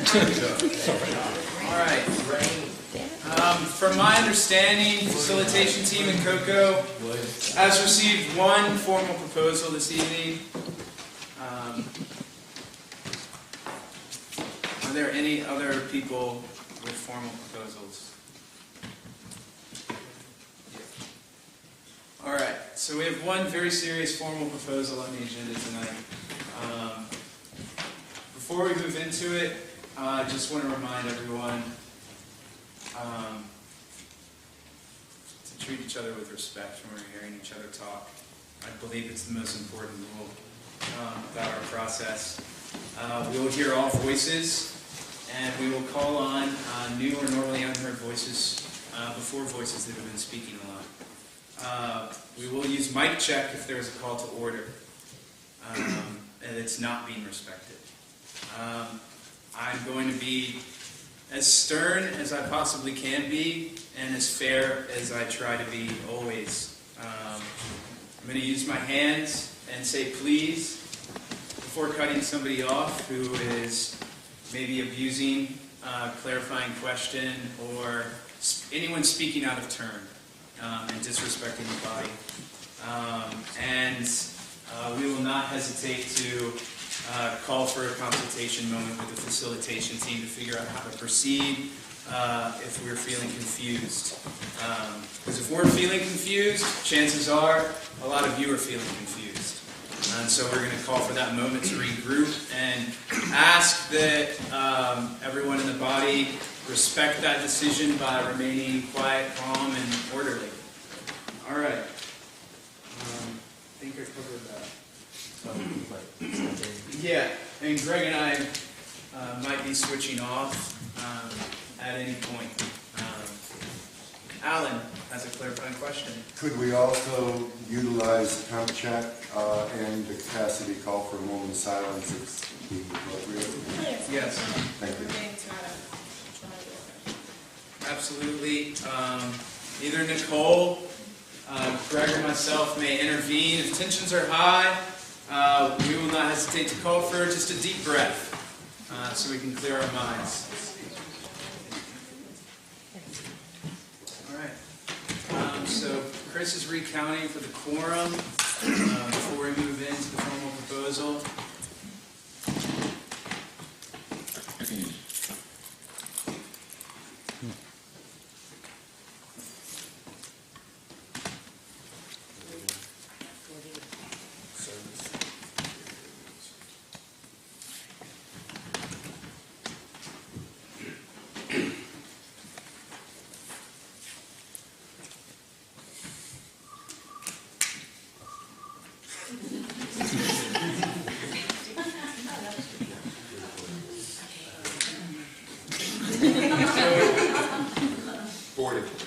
All right. From my understanding, facilitation team in COCO has received one formal proposal this evening. Are there any other people with formal proposals? All right, so we have one very serious formal proposal on the agenda tonight. Before we move into it, I just want to remind everyone to treat each other with respect when we're hearing each other talk. I believe it's the most important rule about our process. We will hear all voices, and we will call on new or normally unheard voices before voices that have been speaking a lot. We will use mic check if there is a call to order, and it's not being respected. I'm going to be as stern as I possibly can be, and as fair as I try to be always. I'm going to use my hands and say please before cutting somebody off who is maybe abusing a clarifying question or anyone speaking out of turn and disrespecting the body. We will not hesitate to call for a consultation moment with the facilitation team to figure out how to proceed if we're feeling confused. Because if we're feeling confused, chances are a lot of you are feeling confused. And so we're going to call for that moment to regroup and ask that everyone in the body respect that decision by remaining quiet, calm, and orderly. All right. I think I covered that. Yeah, and Greg and I might be switching off at any point. Alan has a clarifying question. Could we also utilize temp check and the capacity call for a moment of silence if appropriate? Yes. Thank you. Absolutely. Either Nicole, Greg, or myself may intervene. If tensions are high, we will not hesitate to call for just a deep breath so we can clear our minds. All right. So Chris is recounting for the quorum before we move into the formal proposal.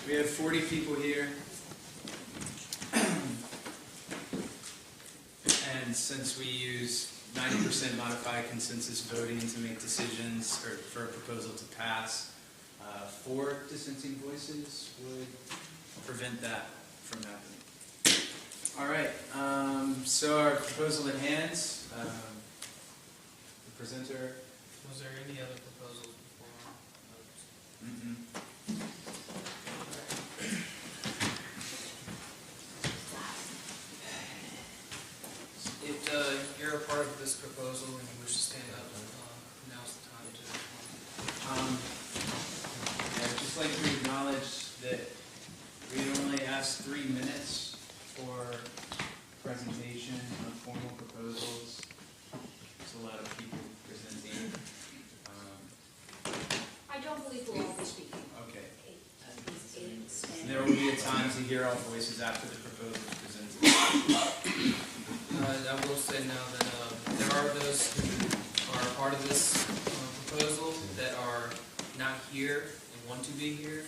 We have 40 people here. And since we use 90% modified consensus voting to make decisions or for a proposal to pass, 4 dissenting voices would prevent that from happening. All right. So our proposal at hand, the presenter. Was there any other proposals before? Mm-mm. If you're a part of this proposal and you wish to stand up, now's the time to. I'd just like to acknowledge that we only asked 3 minutes for presentation of formal proposals. There's a lot of people presenting. I don't believe we'll all be speaking. Okay. And there will be a time to hear all voices after the proposal is presented. I will say now that there are those who are a part of this proposal that are not here and want to be here.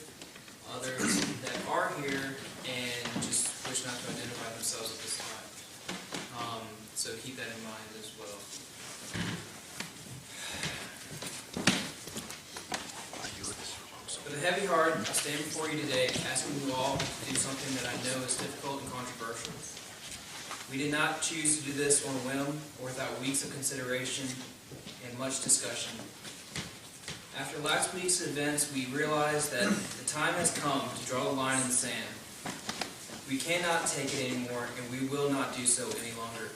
Others that are here and just wish not to identify themselves at this time. So keep that in mind as well. With a heavy heart, I stand before you today asking you all to do something that I know is difficult and controversial. We did not choose to do this on a whim or without weeks of consideration and much discussion. After last week's events, we realized that the time has come to draw the line in the sand. We cannot take it anymore, and we will not do so any longer.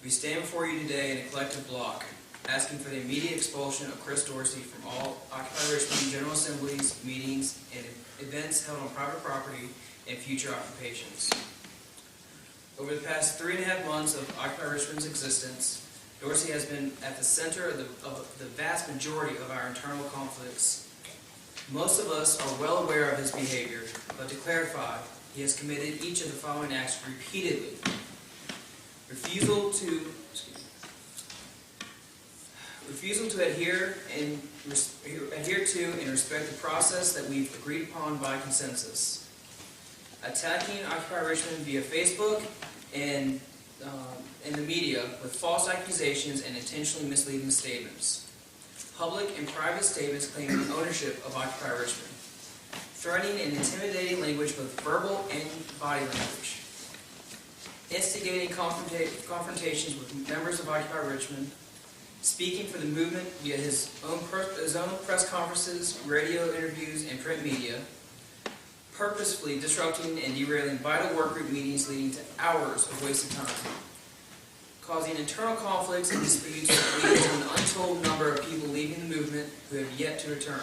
We stand before you today in a collective block, asking for the immediate expulsion of Chris Dorsey from all Occupy Richmond General Assemblies, meetings, and events held on private property and future occupations. Over the past 3.5 months of Occupy Richmond's existence, Dorsey has been at the center of the vast majority of our internal conflicts. Most of us are well aware of his behavior, but to clarify, he has committed each of the following acts repeatedly. Refusal to adhere to and respect the process that we've agreed upon by consensus. Attacking Occupy Richmond via Facebook and in the media with false accusations and intentionally misleading statements. Public and private statements claiming ownership of Occupy Richmond. Threatening and intimidating language, both verbal and body language. Instigating confrontations with members of Occupy Richmond. Speaking for the movement via his own press conferences, radio interviews, and print media. Purposefully disrupting and derailing vital workgroup meetings, leading to hours of wasted time. Causing internal conflicts and disputes leading to an untold number of people leaving the movement who have yet to return.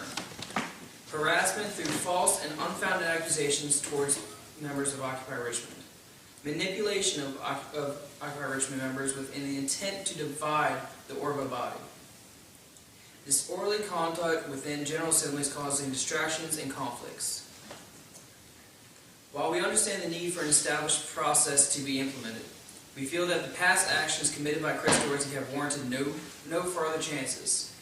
Harassment through false and unfounded accusations towards members of Occupy Richmond. Manipulation of Occupy Richmond members within the intent to divide the Orva body. Disorderly conduct within General Assemblies causing distractions and conflicts. While we understand the need for an established process to be implemented, we feel that the past actions committed by Chris Dorsey have warranted no further chances.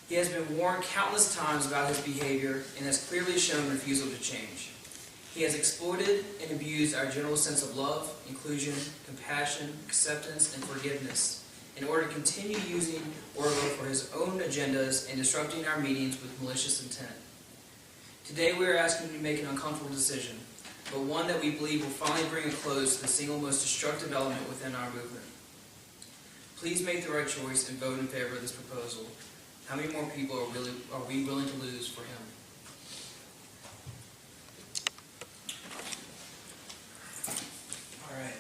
He has been warned countless times about his behavior and has clearly shown refusal to change. He has exploited and abused our general sense of love, inclusion, compassion, acceptance, and forgiveness in order to continue using Orva for his own agendas and disrupting our meetings with malicious intent. Today we are asking you to make an uncomfortable decision, but one that we believe will finally bring a close to the single most destructive element within our movement. Please make the right choice and vote in favor of this proposal. How many more people are we willing to lose for him? All right.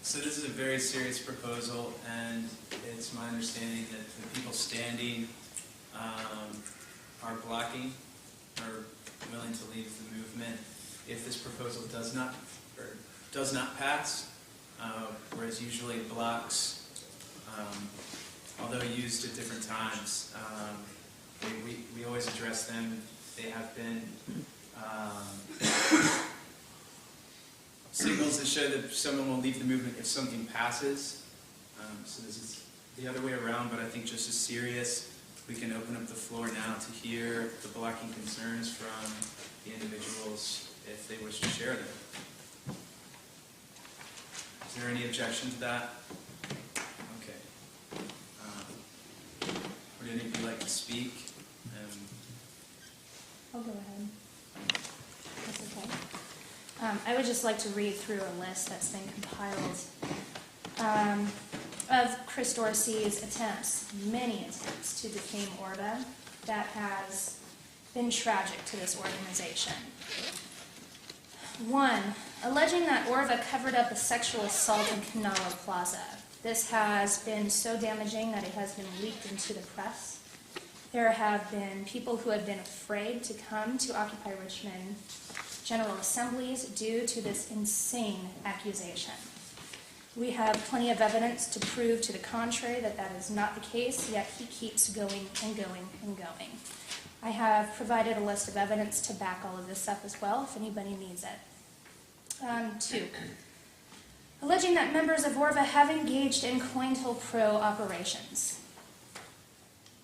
So this is a very serious proposal, and it's my understanding that the people standing are blocking or willing to leave the movement if this proposal does not pass, whereas usually blocks, although used at different times, we always address them. They have been signals that show that someone will leave the movement if something passes. So this is the other way around, but I think just as serious. We can open up the floor now to hear the blocking concerns from the individuals if they wish to share them. Is there any objection to that? Okay. Would any of you like to speak? I'll go ahead. That's okay. I would just like to read through a list that's been compiled of Chris Dorsey's attempts, many attempts to defame Orva that has been tragic to this organization. 1, alleging that Orva covered up a sexual assault in Canalo Plaza. This has been so damaging that it has been leaked into the press. There have been people who have been afraid to come to Occupy Richmond General Assemblies due to this insane accusation. We have plenty of evidence to prove to the contrary that that is not the case, yet he keeps going and going and going. I have provided a list of evidence to back all of this up as well, if anybody needs it. 2, alleging that members of Orva have engaged in COINTELPRO operations.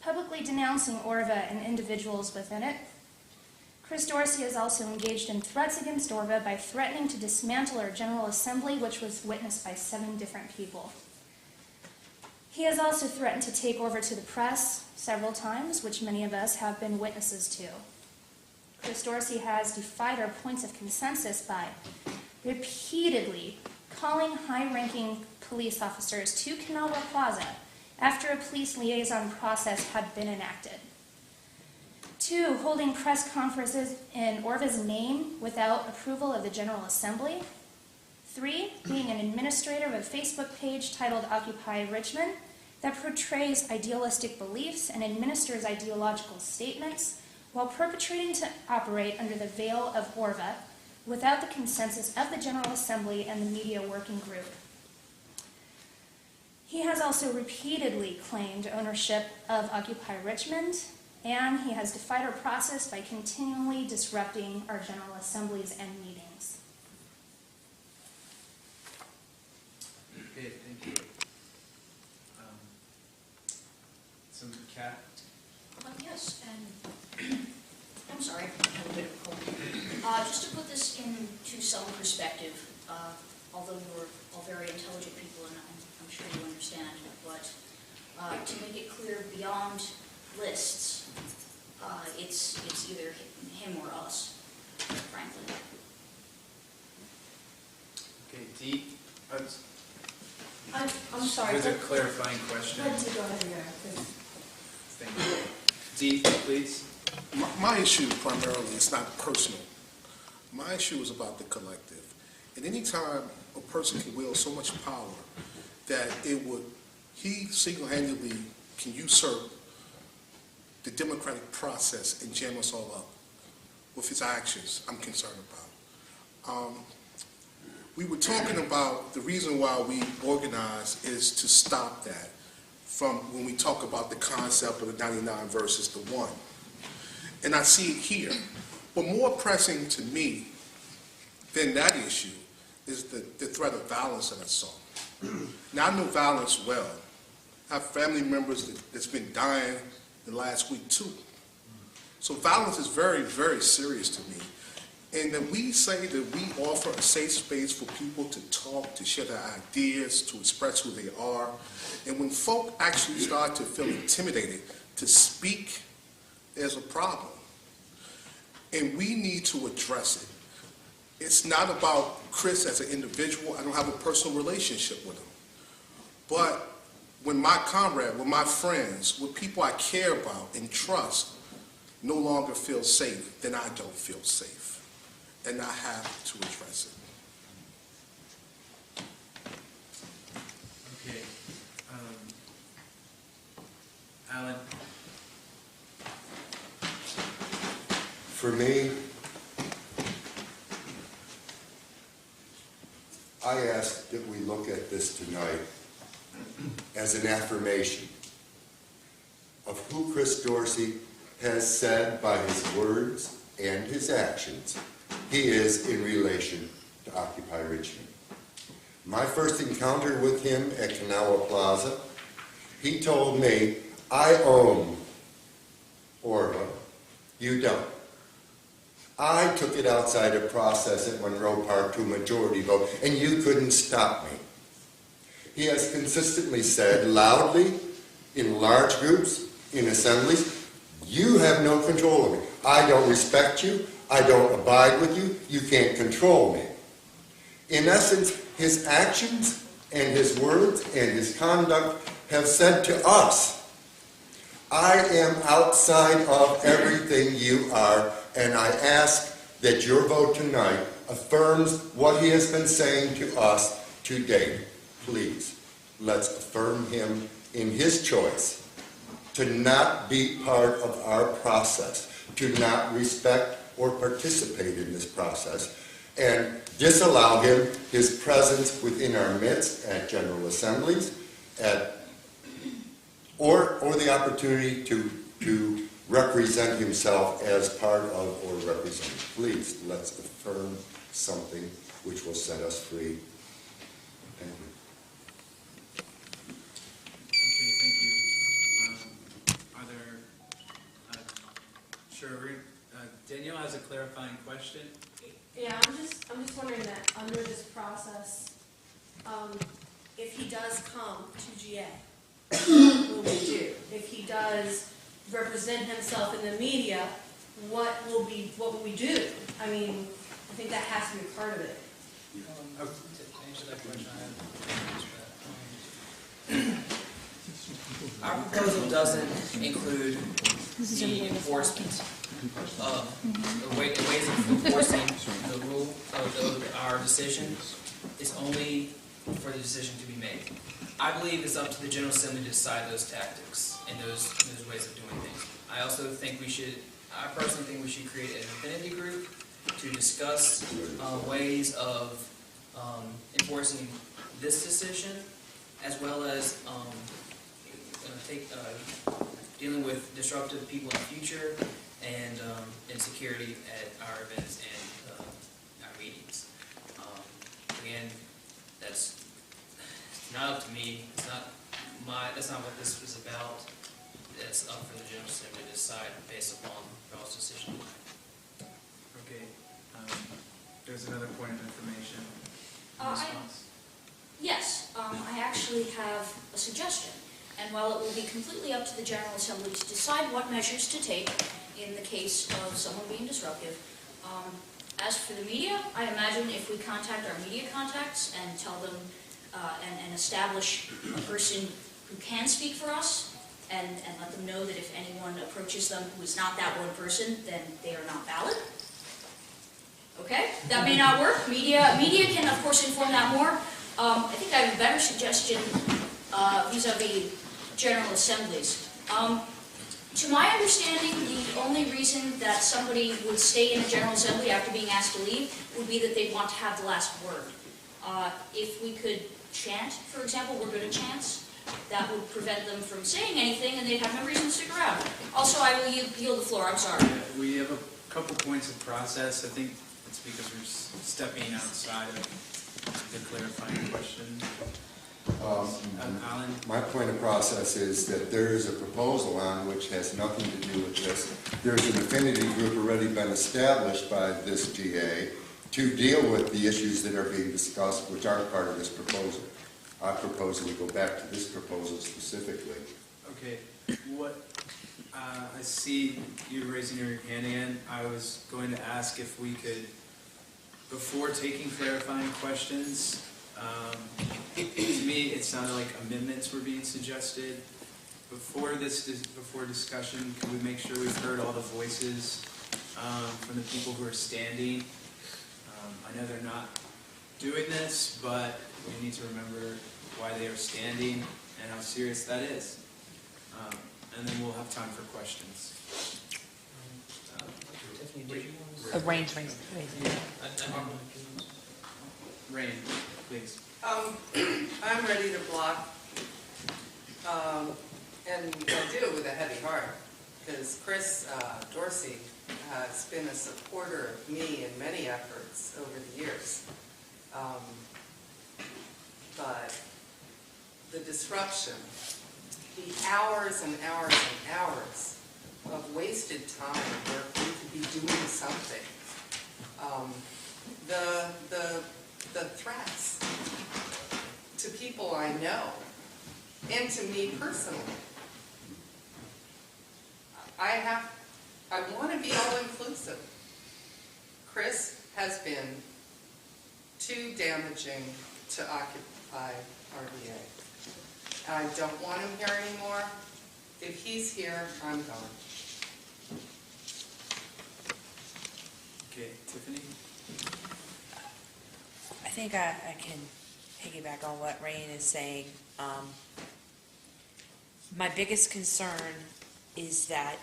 Publicly denouncing Orva and individuals within it. Chris Dorsey has also engaged in threats against Orva by threatening to dismantle our General Assembly, which was witnessed by 7 different people. He has also threatened to take Orva to the press several times, which many of us have been witnesses to. Chris Dorsey has defied our points of consensus by repeatedly calling high-ranking police officers to Canalo Plaza after a police liaison process had been enacted. 2, holding press conferences in Orva's name without approval of the General Assembly. 3, being an administrator of a Facebook page titled Occupy Richmond that portrays idealistic beliefs and administers ideological statements while perpetrating to operate under the veil of Orva without the consensus of the General Assembly and the media working group. He has also repeatedly claimed ownership of Occupy Richmond, and he has defied our process by continually disrupting our General Assemblies and meetings. Okay, thank you. Some Kat? Yes, and I'm sorry, I have a bit of a cold. Just to put this into some perspective, although you're all very intelligent people and I'm sure you understand, but to make it clear beyond lists, it's either him or us, frankly. Okay, Dee? I'm sorry. There's a clarifying question. Go ahead, yeah, please. Thank you. Dee, please. My issue primarily is not personal. My issue is about the collective. And any time a person can wield so much power that he single-handedly can usurp the democratic process and jam us all up with his actions, I'm concerned about. We were talking about the reason why we organize is to stop that from when we talk about the concept of the 99 versus the 1. And I see it here. But more pressing to me than that issue is the threat of violence that I saw. Now, I know violence well. I have family members that's been dying the last week, too. So violence is very, very serious to me. And then we say that we offer a safe space for people to talk, to share their ideas, to express who they are. And when folk actually start to feel intimidated to speak, there's a problem. And we need to address it. It's not about Chris as an individual. I don't have a personal relationship with him. But when my comrade, with my friends, with people I care about and trust no longer feel safe, then I don't feel safe. And I have to address it. Okay. Alan? For me, I ask that we look at this tonight as an affirmation of who Chris Dorsey has said by his words and his actions he is in relation to Occupy Richmond. My first encounter with him at Kanawha Plaza, he told me, I own Orva, you don't. I took it outside a process at Monroe Park to a majority vote, and you couldn't stop me. He has consistently said loudly, in large groups, in assemblies, you have no control of me. I don't respect you. I don't abide with you. You can't control me. In essence, his actions and his words and his conduct have said to us, I am outside of everything you are, and I ask that your vote tonight affirms what he has been saying to us to date. Please, let's affirm him in his choice to not be part of our process, to not respect or participate in this process, and disallow him his presence within our midst at General Assemblies, or the opportunity to represent himself as part of or represent. Please, let's affirm something which will set us free. Thank you. Okay, thank you. Are there, sure, Danielle has a clarifying question. Yeah, I'm just wondering that under this process, if he does come to GA, what will we do? If he does represent himself in the media, what will we do? I mean, I think that has to be part of it. To answer that question, I have Our proposal doesn't include the enforcement of, the ways of enforcing the rule of our decision. It's only for the decision to be made. I believe it's up to the General Assembly to decide those tactics and those ways of doing things. I also think I personally think we should create an affinity group to discuss ways of enforcing this decision, as well as dealing with disruptive people in the future and insecurity at our events and our meetings. Again, that's not up to me. That's not what this is about. It's up for the General Assembly to decide based upon y'all's decision. Okay, there's another point of information in I- response. Yes, I actually have a suggestion. And while it will be completely up to the General Assembly to decide what measures to take in the case of someone being disruptive, as for the media, I imagine if we contact our media contacts and tell them and establish a person who can speak for us and let them know that if anyone approaches them who is not that one person, then they are not valid. Okay? That may not work. Media can, of course, inform that more. I think I have a better suggestion vis-a-vis General Assemblies. To my understanding, the only reason that somebody would stay in the General Assembly after being asked to leave would be that they'd want to have the last word. If we could chant, for example, we're good at chants, that would prevent them from saying anything and they'd have no reason to stick around. Also, I will yield the floor, I'm sorry. We have a couple points of process. I think it's because we're stepping outside of the clarifying question. Alan? My point of process is that there is a proposal on which has nothing to do with this. There's an affinity group already been established by this GA to deal with the issues that are being discussed, which are part of this proposal. I propose that we go back to this proposal specifically. Okay, I see you raising your hand again. I was going to ask if we could, before taking clarifying questions, to me, it sounded like amendments were being suggested. Before discussion, can we make sure we've heard all the voices from the people who are standing? I know they're not doing this, but we need to remember why they are standing and how serious that is. And then we'll have time for questions. Tiffany, did you want to? Rain. Rain, please. I'm ready to block, and I do it with a heavy heart, because Chris Dorsey has been a supporter of me in many efforts over the years. But the disruption, the hours and hours and hours of wasted time where we could be doing something, the threats to people I know and to me personally. I want to be all-inclusive. Chris has been too damaging to Occupy RDA. I don't want him here anymore. If he's here, I'm gone. Okay, Tiffany? I think I can piggyback on what Rain is saying. My biggest concern is that,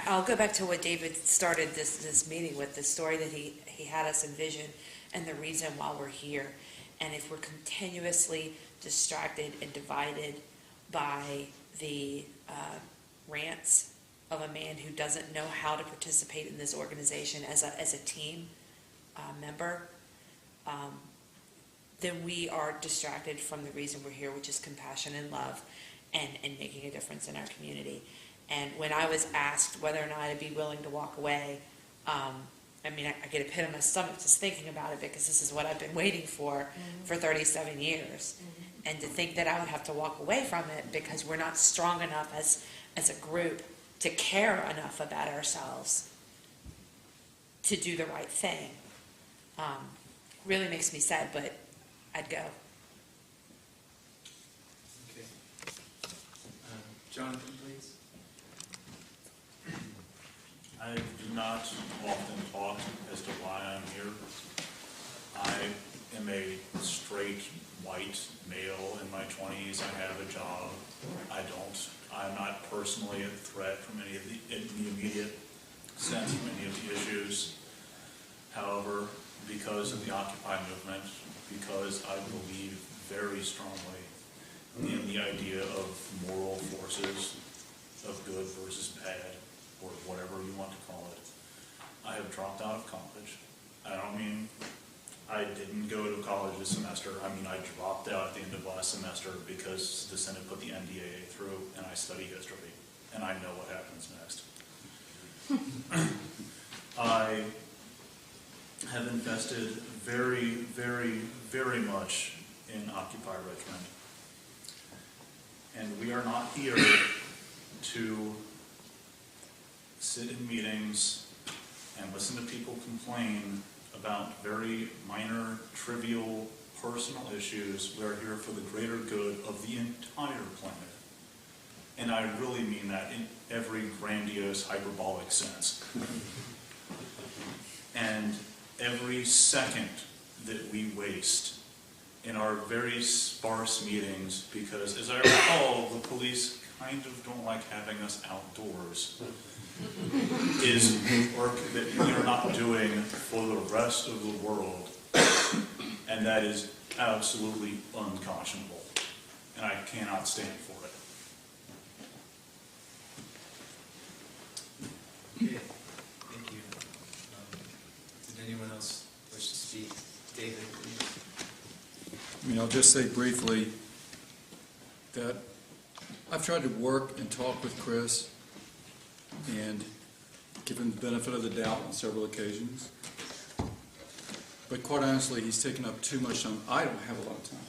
I'll go back to what David started this meeting with, the story that he had us envision and the reason why we're here. And if we're continuously distracted and divided by the rants of a man who doesn't know how to participate in this organization as a team member, then we are distracted from the reason we're here, which is compassion and love and making a difference in our community. And when I was asked whether or not I'd be willing to walk away, I get a pit in my stomach just thinking about it, because this is what I've been waiting for 37 years. And to think that I would have to walk away from it because we're not strong enough as a group to care enough about ourselves to do the right thing really makes me sad, but I'd go. Okay. Jonathan, please. I do not often talk as to why I'm here. I am a straight, white male in my 20s. I have a job. I'm not personally a threat from any of the, in the immediate sense of any of the issues. However, because of the Occupy movement, because I believe very strongly in the idea of moral forces, of good versus bad, or whatever you want to call it, I have dropped out of college. I don't mean I didn't go to college this semester. I mean, I dropped out at the end of last semester because the Senate put the NDAA through, and I study history, and I know what happens next. I have invested very, very, very much in Occupy Richmond. And we are not here to sit in meetings and listen to people complain about very minor, trivial, personal issues. We are here for the greater good of the entire planet. And I really mean that in every grandiose, hyperbolic sense. And every second that we waste in our very sparse meetings, because as I recall, the police kind of don't like having us outdoors, is work that we are not doing for the rest of the world, and that is absolutely unconscionable, and I cannot stand for it. Okay, thank you. Did anyone else wish to speak? David, please. I mean, I'll just say briefly that I've tried to work and talk with Chris and give him the benefit of the doubt on several occasions. But quite honestly, he's taken up too much time. I don't have a lot of time.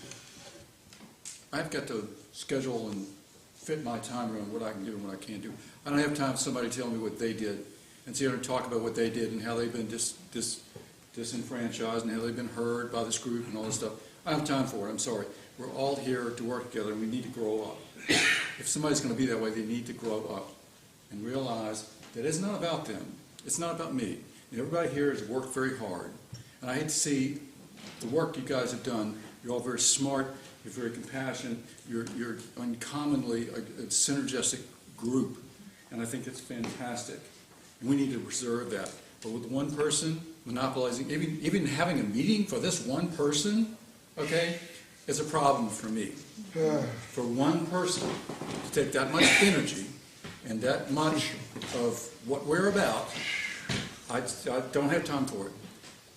I've got to schedule and fit my time around what I can do and what I can't do. I don't have time for somebody telling me what they did and sit here and talk about what they did and how they've been disenfranchised and how they've been heard by this group and all this stuff. I don't have time for it. I'm sorry. We're all here to work together, and we need to grow up. If somebody's going to be that way, they need to grow up and realize that it's not about them. It's not about me. And everybody here has worked very hard. And I hate to see the work you guys have done. You're all very smart. You're very compassionate. You're uncommonly a synergistic group. And I think it's fantastic. And we need to preserve that. But with one person monopolizing, even having a meeting for this one person, okay, is a problem for me. For one person to take that much energy and that much of what we're about, I don't have time for it.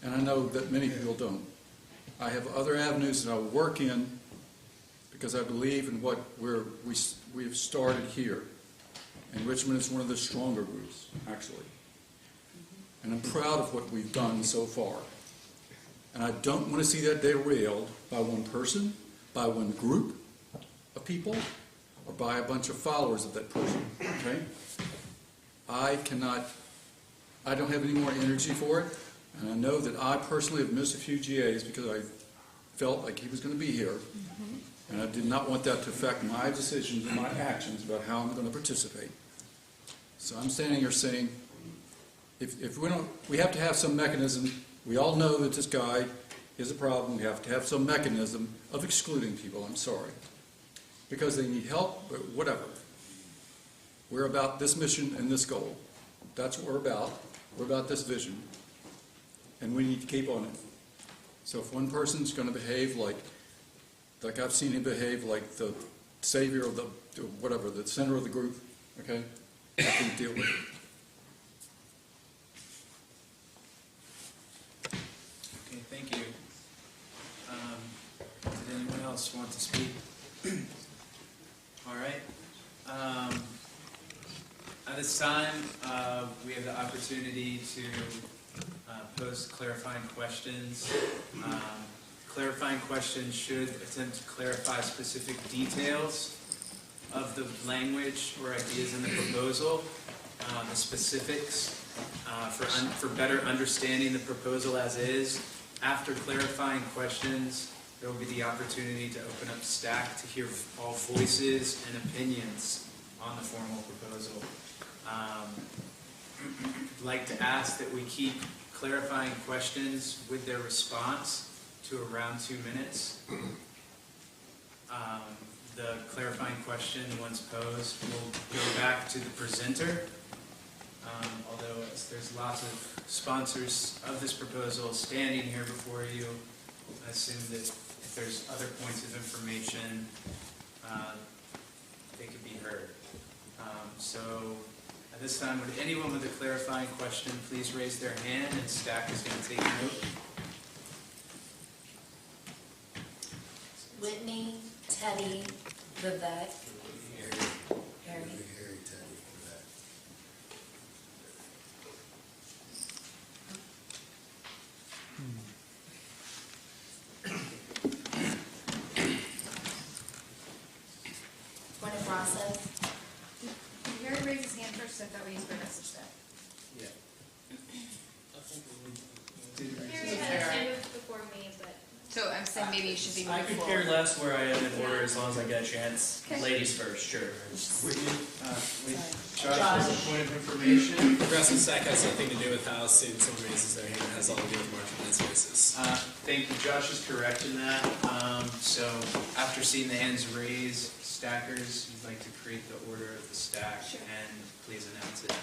And I know that many people don't. I have other avenues that I work in because I believe in what we've started here. And Richmond is one of the stronger groups, actually. And I'm proud of what we've done so far. And I don't want to see that derailed by one person, by one group of people, or by a bunch of followers of that person, okay? I don't have any more energy for it, and I know that I personally have missed a few GAs because I felt like he was going to be here, and I did not want that to affect my decisions and my actions about how I'm going to participate. So I'm standing here saying, if we have to have some mechanism. We all know that this guy is a problem. We have to have some mechanism of excluding people, I'm sorry, because they need help, but whatever. We're about this mission and this goal. That's what we're about. We're about this vision, and we need to keep on it. So if one person's going to behave like I've seen him behave like the savior of the center of the group, okay, I can deal with it. Okay, thank you. Did anyone else want to speak? All right. At this time, we have the opportunity to pose clarifying questions. Clarifying questions should attempt to clarify specific details of the language or ideas in the proposal, the specifics, for better understanding the proposal as is. After clarifying questions, there will be the opportunity to open up stack to hear all voices and opinions on the formal proposal. I'd like to ask that we keep clarifying questions with their response to around 2 minutes. The clarifying question, once posed, will go back to the presenter. Although there's lots of sponsors of this proposal standing here before you, I assume that if there's other points of information, they could be heard. So at this time, would anyone with a clarifying question please raise their hand, and staff is going to take note. Whitney, Teddy, Vivek, Harry. Point of process. Did Harry raise his hand first? I thought we used the rest of stuff. Harry had his hand before me, but. So I'm saying maybe you should be I moving could care forward. less where I am in order as long as I get a chance. Okay. Ladies first, sure. Josh has a point of information. Progressive Sec has something to do with how soon someone raises their hand. It has all to do with marginalized voices. Thank you. Josh is correct in that. So after seeing the hands raised, stackers, you'd like to create the order of the stack and please announce it.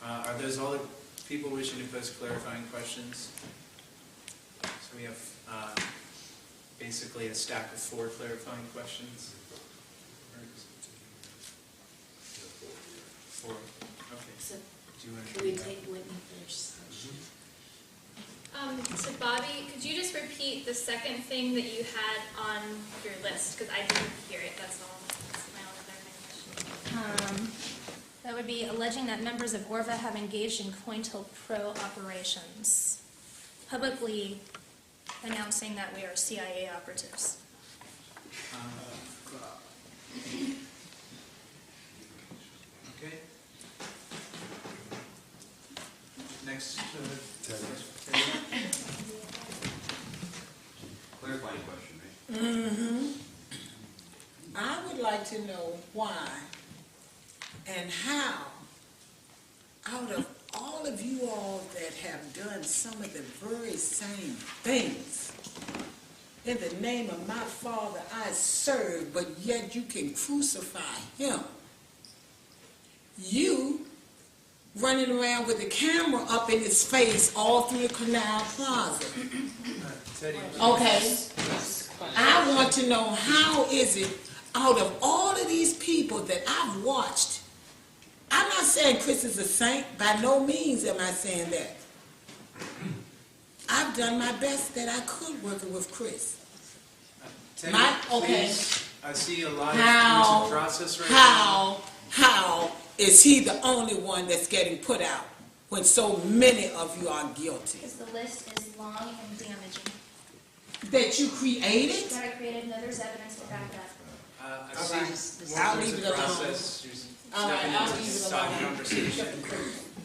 Are those all the people wishing to pose clarifying questions? So we have basically a stack of 4 clarifying questions. 4. Okay. So, Do you want to can we read that? take Whitney first? So Bobby, could you just repeat the second thing that you had on your list? Because I didn't hear it, that's all. That's my only question. That would be alleging that members of ORVA have engaged in COINTELPRO operations, publicly announcing that we are CIA operatives. Okay. Next. Clarifying question, right? I would like to know why and how, out of all of you all that have done some of the very same things, in the name of my Father I serve, but yet you can crucify him. You running around with the camera up in his face all through the Canal Plaza. Teddy. Okay. I want to know, how is it, out of all of these people that I've watched, I'm not saying Chris is a saint, by no means am I saying that. I've done my best that I could working with Chris. Teddy, Okay. please, I see a lot of points of process right now. How is he the only one that's getting put out when so many of you are guilty? Because the list is long and damaging. That you created? That I created, no, there's evidence to back that. I Alright. see I'll more leave points it of alone. process. You're Alright, stepping I'll into leave it side alone. conversation.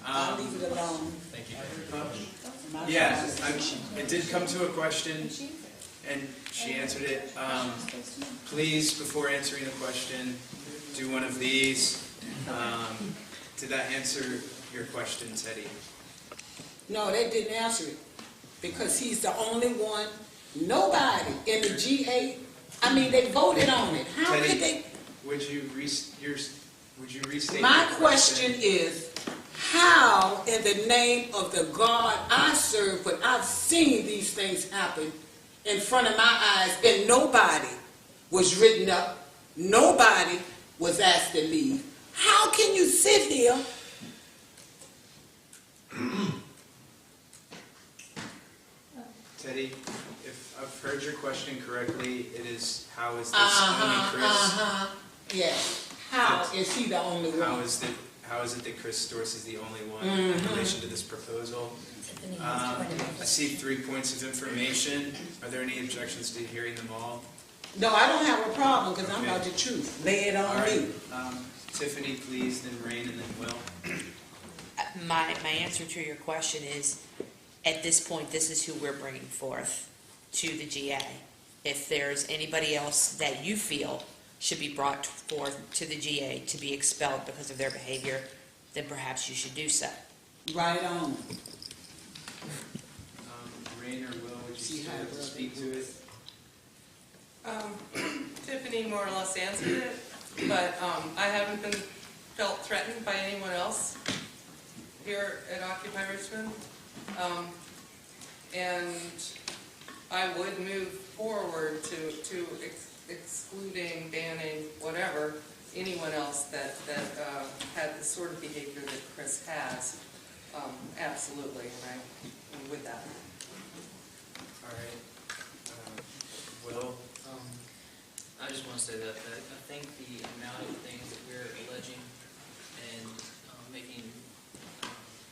I'll leave it alone. Thank you. Yeah, it did come to a question, and she answered it. Please, before answering the question, do one of these. Did that answer your question, Teddy? No, they didn't answer it, because he's the only one, nobody in the GA, I mean, they voted on it. How Teddy, could they? would you restate My your question is, how in the name of the God I serve, when I've seen these things happen in front of my eyes, and nobody was written up, nobody was asked to leave, how can you sit here Teddy, if I've heard your question correctly, it is, how is this only Chris? Yeah. How is he the only one? How is it that Chris Dorsey is the only one in relation to this proposal? I see 3 points of information. Are there any objections to hearing them all? No, I don't have a problem, because I'm about the truth. Lay it on All right. me. Tiffany, please, then Rain, and then Will. My answer to your question is, at this point, this is who we're bringing forth to the GA. If there's anybody else that you feel should be brought forth to the GA to be expelled because of their behavior, then perhaps you should do so. Right on. Rain or Will, would you still speak to it? Tiffany more or less answered it, but I haven't felt threatened by anyone else here at Occupy Richmond. And I would move forward to excluding, banning, whatever, anyone else that had the sort of behavior that Chris has. Absolutely, and I'm with that. All right. Will? I just want to say that I think the amount of things that we're alleging and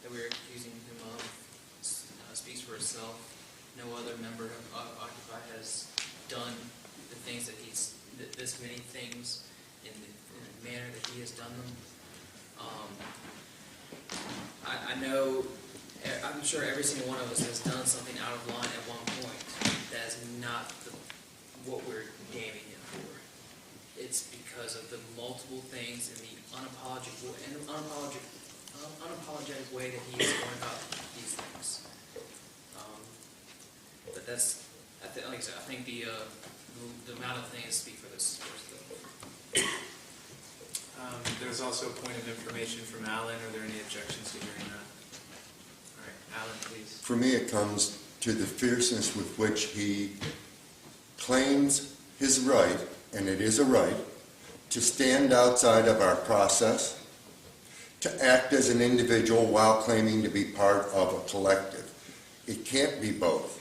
that we're accusing him of speaks for itself. No other member of Occupy has done the things that this many things in the manner that he has done them. I know, I'm sure every single one of us has done something out of line at one point. That is not what we're damning him for. It's because of the multiple things and the unapologetic way that he is going about these things. But that's, like I said, I think the amount of things speak for this. There's also a point of information from Alan. Are there any objections to hearing that? All right, Alan, please. For me, it comes to the fierceness with which he claims his right, and it is a right, to stand outside of our process, to act as an individual while claiming to be part of a collective. It can't be both.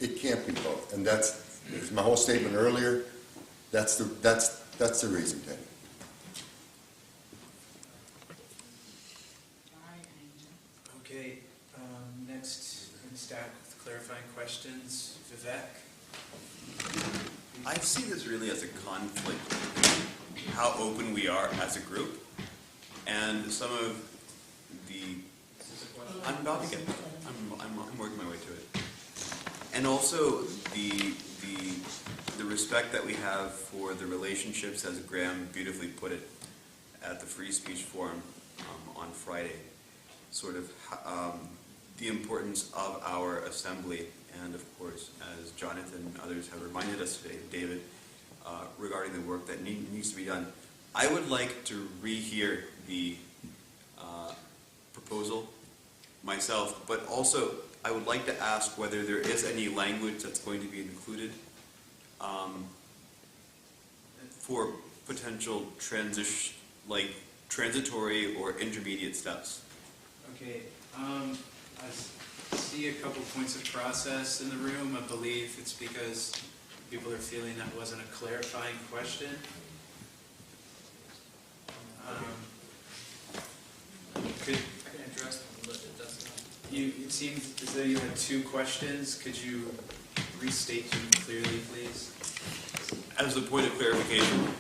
It can't be both. And that's my whole statement earlier. That's the reason, Teddy. Okay, next in stack with clarifying questions, Vivek. I see this really as a conflict between how open we are as a group and some of the. I'm about to get. I'm working my way to it, and also the respect that we have for the relationships, as Graham beautifully put it at the Free Speech Forum on Friday. Sort of the importance of our assembly, and of course, as Jonathan and others have reminded us today, David, regarding the work that needs to be done. I would like to rehear the proposal myself, but also I would like to ask whether there is any language that's going to be included for potential transitory or intermediate steps. Okay, I see a couple points of process in the room. I believe it's because people are feeling that wasn't a clarifying question. I can address them, but it does not. It seems as though you had two questions. Could you restate them clearly, please? As a point of clarification,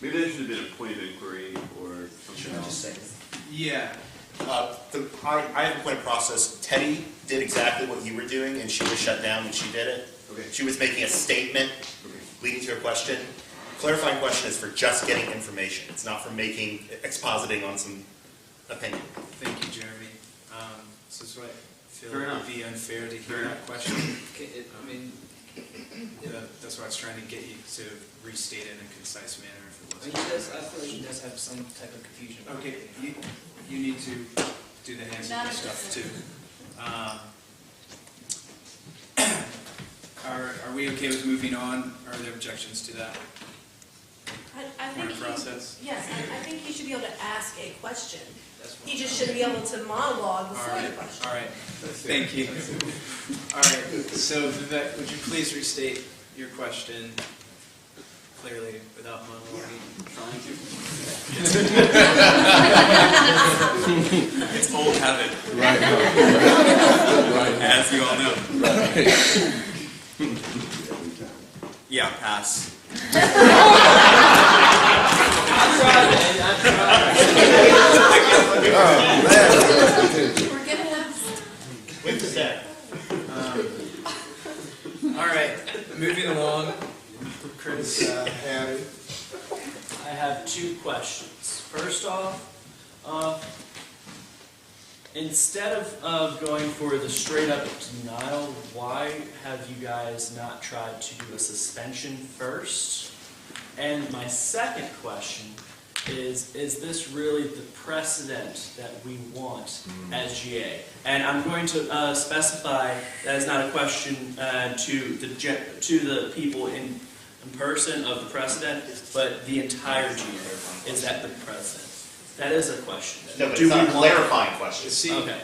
maybe there should have been a point of inquiry or something else. Yeah. I have a point of process. Teddy did exactly what you were doing, and she was shut down when she did it. Okay. She was making a statement leading to a question. Clarifying question is for just getting information. It's not for expositing on some opinion. Thank you, Jeremy. So that's why I feel it would be unfair to hear that question. That's why I was trying to get you to restate it in a concise manner if it wasn't. I feel like he does have some type of confusion. Okay, you need to do the hands up stuff too. Are we okay with moving on? Are there objections to that? I think process? Yes, I think he should be able to ask a question. That's He just shouldn't be able to monologue before the question. All right, thank you. All right, so Vivek, would you please restate your question clearly without monologuing? Trying to. It's old habit. Right. As you all know. Yeah, pass. With that. All right, moving along. Chris, I have two questions. First off, instead of going for the straight up denial, why have you guys not tried to do a suspension first? And my second question is this really the precedent that we want as GA? And I'm going to specify that is not a question to the people in person of the precedent, but the entire GA. Is that the precedent? That is a question. No, but it's not a clarifying question. See, okay.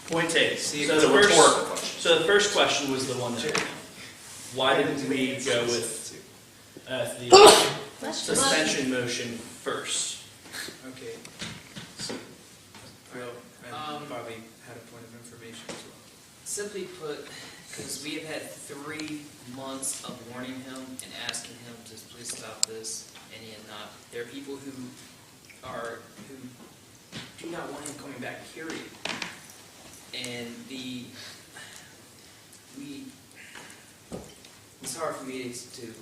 Point taken. It's a rhetorical question. So the first question was the one that, why didn't we go with the suspension motion first? Okay. So, Bobby had a point of information as well. Simply put, because we have had 3 months of warning him and asking him to please stop this, and he had not. There are people who do not want him coming back, period. And it's hard for me to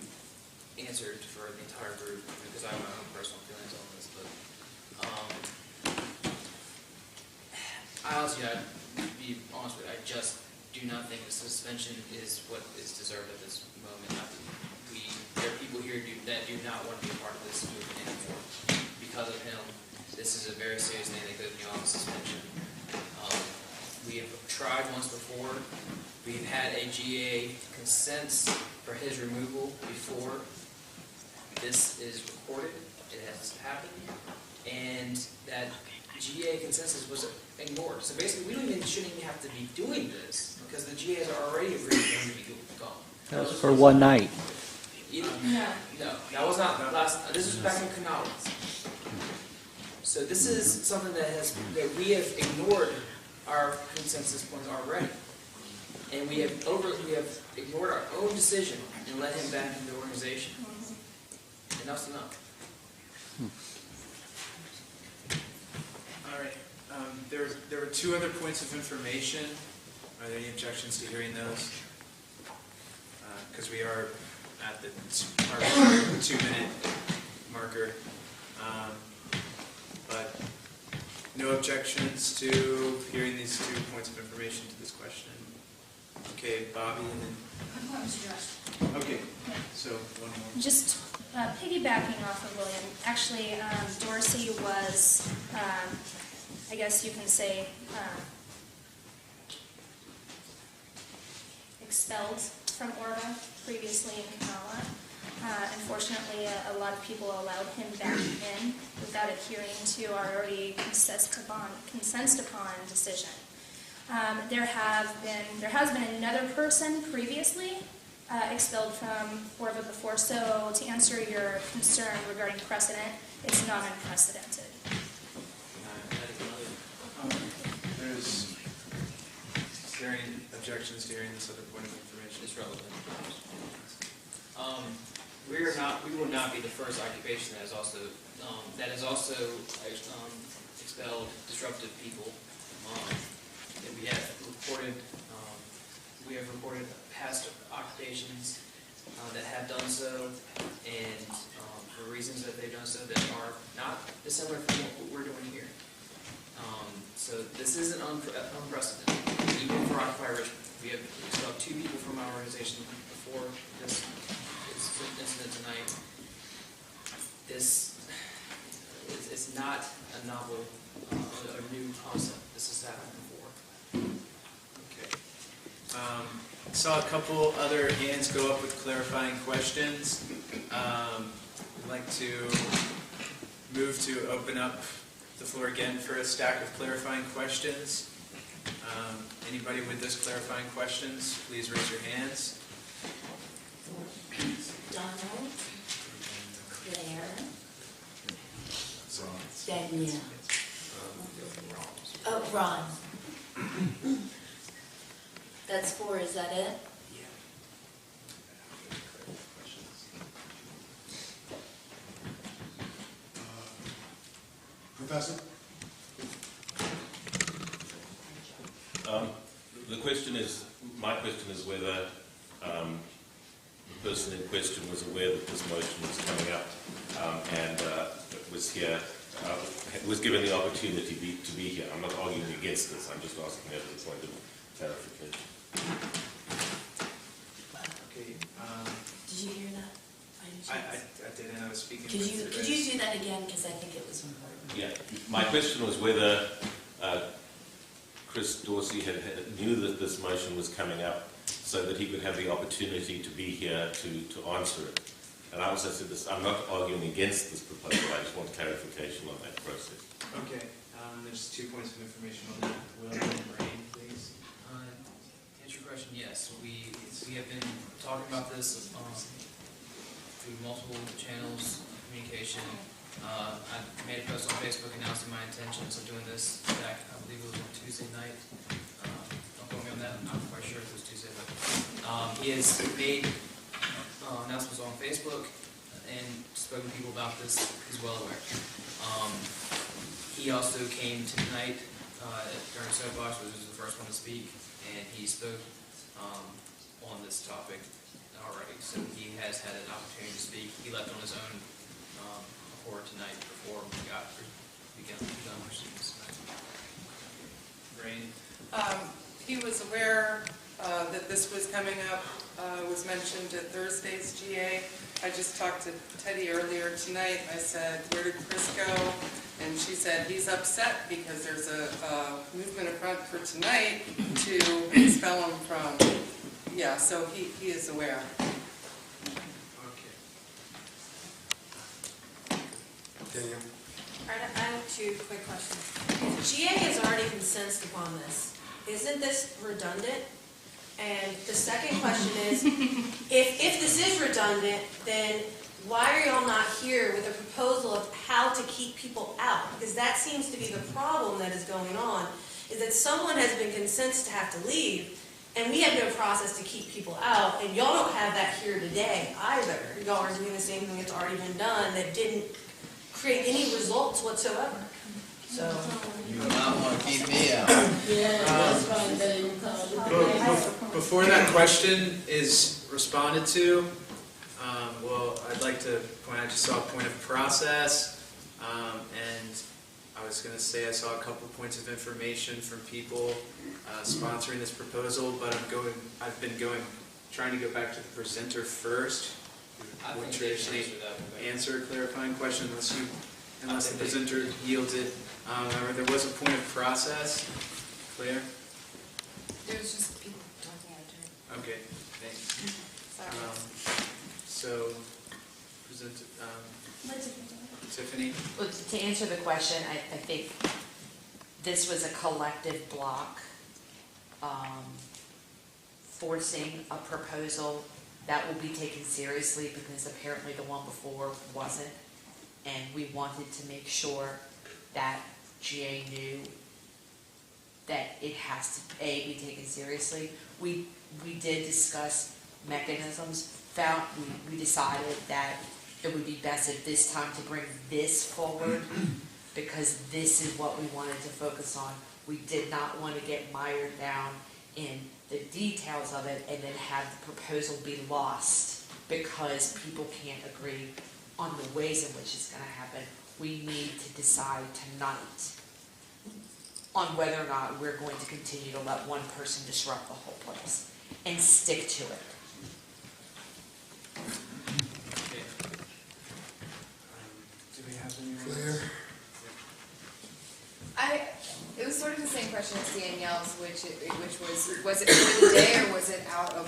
answer for the entire group because I have my own personal feelings on this, but I honestly, I'd be honest with you, I just do not think the suspension is what is deserved at this moment. There are people here that do not want to be a part of this movement anymore. Because of him, this is a very serious thing that goes beyond suspension. We have tried once before. We've had a GA consents for his removal before. This is recorded. It has happened. And that GA consensus was ignored. So basically, shouldn't even have to be doing this because the GAs are already agreed for him to be gone. That was for one night. No, that was not last. This was back in Kanawha. So this is something that we have ignored our consensus points already, and we have ignored our own decision and let him back into the organization. Enough's enough. All right. There were 2 other points of information. Are there any objections to hearing those? Because we are at the 2-minute marker. But no objections to hearing these 2 points of information to this question. Okay, Bobby, and then. My point was addressed. Okay, so one more. Just piggybacking off of William, actually, Dorsey was, I guess you can say, expelled from Orva previously in Kanawha. Unfortunately, a lot of people allowed him back in without adhering to our already consensus upon decision. There has been another person previously expelled from Orva before. So to answer your concern regarding precedent, it's not unprecedented. Is there any objections to hearing this other point of information? It's relevant. We will not be the first occupation that is also expelled disruptive people. And we have reported past occupations that have done so, and for reasons that they've done so that are not dissimilar from what we're doing here. So this isn't unprecedented, even for Occupy Richmond. We have expelled 2 people from our organization before this incident tonight. This is not a novel or new concept. This has happened before. Okay. I saw a couple other hands go up with clarifying questions. I'd like to move to open up the floor again for a stack of clarifying questions. Anybody with those clarifying questions, please raise your hands. Donald, Claire, Danielle. Oh, Ron. That's 4, is that it? Professor? The question is, my question is whether the person in question was aware that this motion was coming up and was here, was given the opportunity to be here. I'm not arguing against this, I'm just asking as a point of clarification. Okay, Did you hear that? I didn't, I was speaking. Could you do that again, because I think it was important. Yeah, my question was whether Chris Dorsey knew that this motion was coming up so that he could have the opportunity to be here to answer it. And I also said this, I'm not arguing against this proposal, I just want clarification on that process. Okay, there's 2 points of information on that. Will and Rain, please. To answer your question, yes, we have been talking about this through multiple channels of communication. I made a post on Facebook announcing my intentions of doing this back, I believe it was on Tuesday night. Don't quote me on that, I'm not quite sure if it was Tuesday, but he has made announcements on Facebook and spoken to people about this. He's well aware. He also came tonight during Soapbox, which was the first one to speak, and he spoke on this topic already. So he has had an opportunity to speak. He left on his own accord tonight before we began proceedings tonight. Rain? He was aware that this was coming up, was mentioned at Thursday's GA. I just talked to Teddy earlier tonight. I said, where did Chris go? And she said, he's upset because there's a movement front for tonight to expel him from, yeah, so he is aware. Okay. All right, I have 2 quick questions. GA has already consented upon this. Isn't this redundant? And the second question is, if this is redundant, then why are y'all not here with a proposal of how to keep people out? Because that seems to be the problem that is going on, is that someone has been consented to have to leave, and we have no process to keep people out, and y'all don't have that here today either. Y'all are doing the same thing that's already been done that didn't create any results whatsoever. So. You will not want to keep me out. Before that question is responded to, well, I'd like to point out, I just saw a point of process, and I was going to say I saw a couple points of information from people sponsoring this proposal, but I've been trying to go back to the presenter first. I Would think they should traditionally answer that. answer a clarifying question unless the presenter yields it. However, there was a point of process. Claire? It was just people talking out of turn. Okay, thanks. Sorry. So, Tiffany? Well, to answer the question, I think this was a collective block forcing a proposal that will be taken seriously because apparently the one before wasn't. And we wanted to make sure that GA knew that it has to, A, be taken seriously. We did discuss mechanisms. We decided that it would be best at this time to bring this forward because this is what we wanted to focus on. We did not want to get mired down in the details of it and then have the proposal be lost because people can't agree on the ways in which it's going to happen. We need to decide tonight on whether or not we're going to continue to let one person disrupt the whole place and stick to it. Okay. Do we have anyone? Claire? It was sort of the same question as Danielle's, which was it during the day or was it out of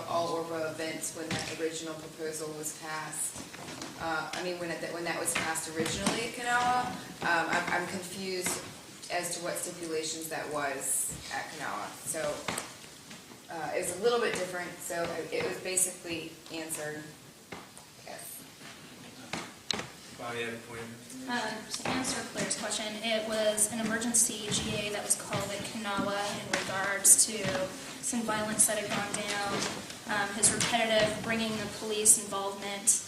all Orba events when that original proposal was passed? I mean, when that was passed originally at Kanawha, I'm confused as to what stipulations that was at Kanawha. So it was a little bit different. So it was basically answered. Yes. Bobby had a point of To answer Claire's question, it was an emergency GA that was called at Kanawha in regards to some violence that had gone down, his repetitive bringing the police involvement,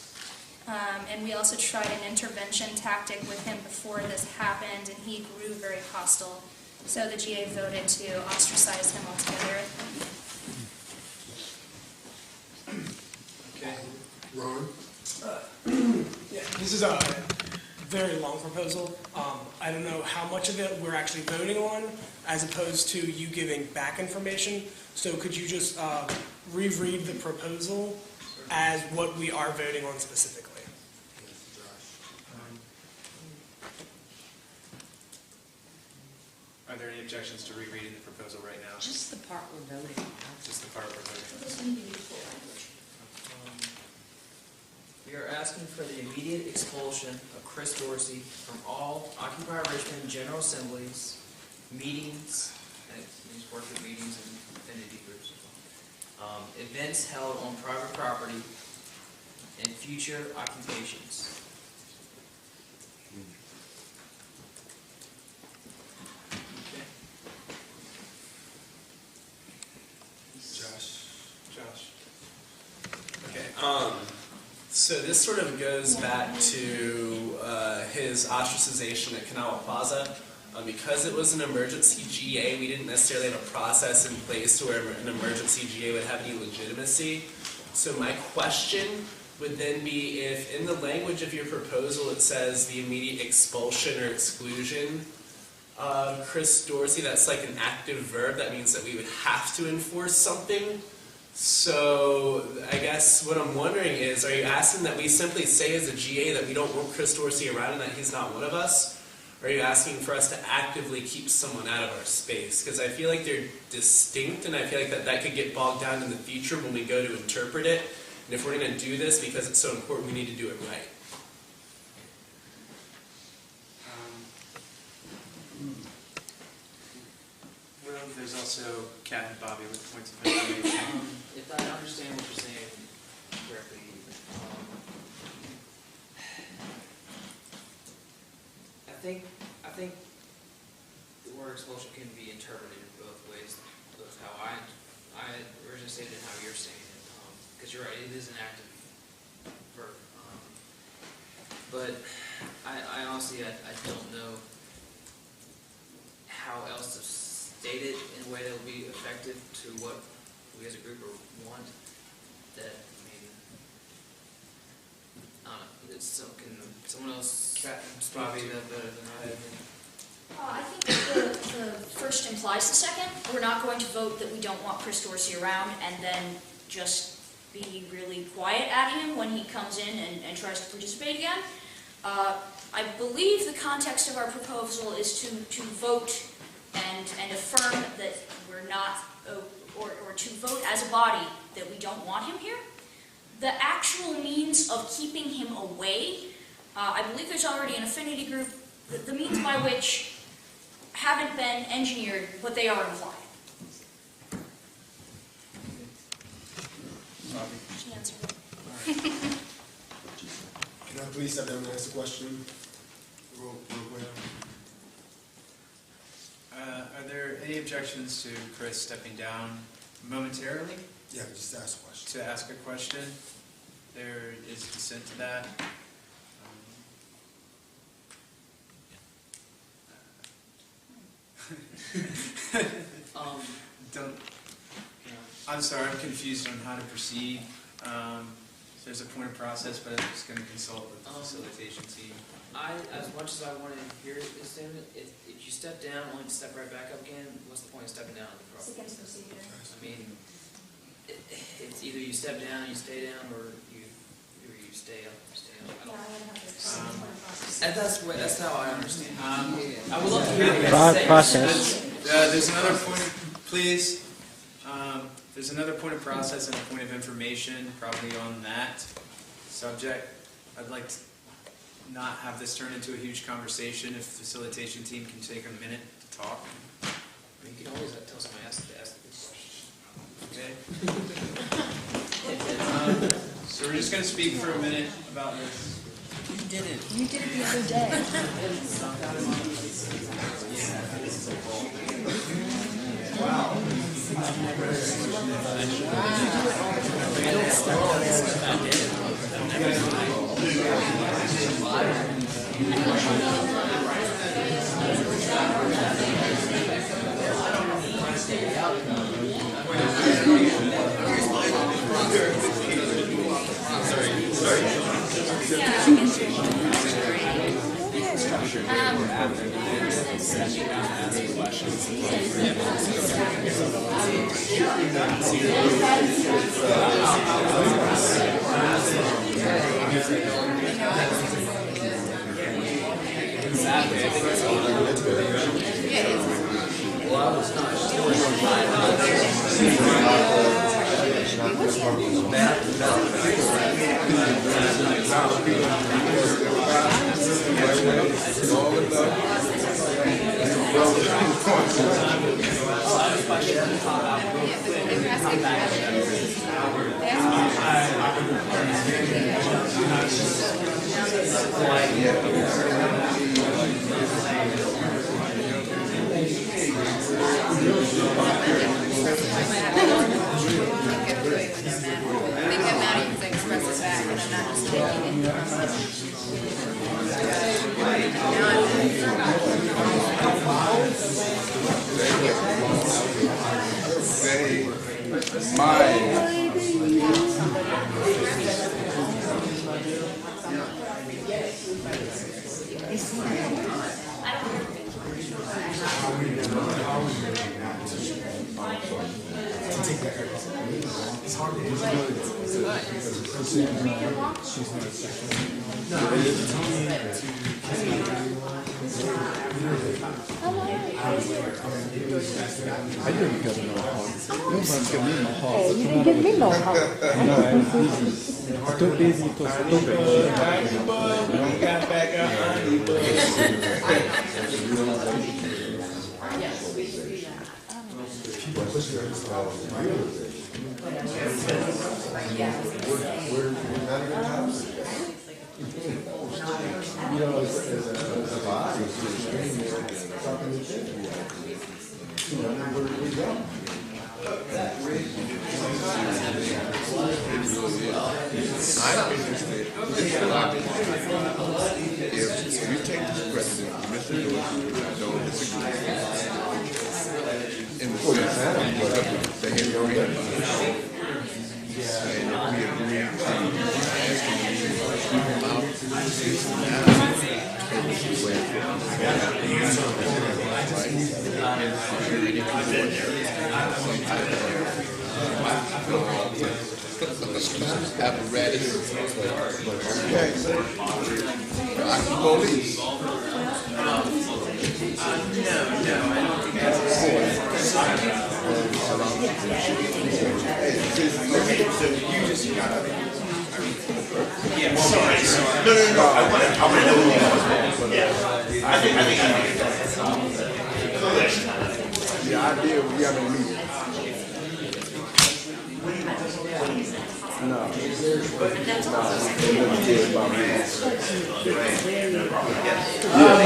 and we also tried an intervention tactic with him before this happened, and he grew very hostile So the GA voted to ostracize him altogether. Okay. Ron? Yeah, this is a very long proposal. I don't know how much of it we're actually voting on, as opposed to you giving back information. So could you just reread the proposal as what we are voting on specifically? Are there any objections to rereading the proposal right now? Just the part we're voting on. Just the part we're voting on. We are asking for the immediate expulsion of Chris Dorsey from all Occupy Richmond General Assemblies, meetings, and he's worked at meetings and affinity groups, events held on private property, and future occupations. Josh. Okay. So this sort of goes back to his ostracization at Kanawha Plaza. Because it was an emergency GA, we didn't necessarily have a process in place to where an emergency GA would have any legitimacy. So my question would then be, if in the language of your proposal it says the immediate expulsion or exclusion of Chris Dorsey, that's like an active verb, that means that we would have to enforce something. So I guess what I'm wondering is, are you asking that we simply say as a GA that we don't want Chris Dorsey around and that he's not one of us? Or are you asking for us to actively keep someone out of our space? Because I feel like they're distinct, and I feel like that could get bogged down in the future when we go to interpret it. And if we're going to do this because it's so important, we need to do it right. Well, there's also Kat and Bobby with points of information. If I understand what you're saying correctly, I think the word expulsion can be interpreted in both ways, both how I originally stated and how you're saying it. Because you're right, it is an active verb. But I honestly, I don't know how else to state it in a way that will be effective to what we as a group want. That, I mean, can someone else, Bobby, that better than I have? I think the first implies the second. We're not going to vote that we don't want Chris Dorsey around and then just be really quiet at him when he comes in and tries to participate again. I believe the context of our proposal is to vote and affirm that we're not, or to vote as a body that we don't want him here. The actual means of keeping him away, I believe there's already an affinity group, the means by which haven't been engineered, but they are implied. She answered it. Can I please step down and ask a question? Real quick. Are there any objections to Chris stepping down momentarily? Yeah, just ask a question. To ask a question? There is dissent to that. I'm sorry, I'm confused on how to proceed. There's a point of process, but I'm just going to consult with the facilitation team. As much as I want to hear this statement, if you step down only to step right back up again, what's the point of stepping down? It's against procedure. I mean, it's either you step down and you stay down, or you stay up. That's how I understand. I would love to hear the process. There's another point, please. There's another point of process and a point of information, probably on that subject. I'd like to not have this turn into a huge conversation. If the facilitation team can take a minute to talk. You can always tell somebody else to ask the question. Okay. So we're just going to speak for a minute about this. You did it. You did it the other day. Wow.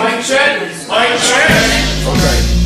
Mic check. Mic check. Okay.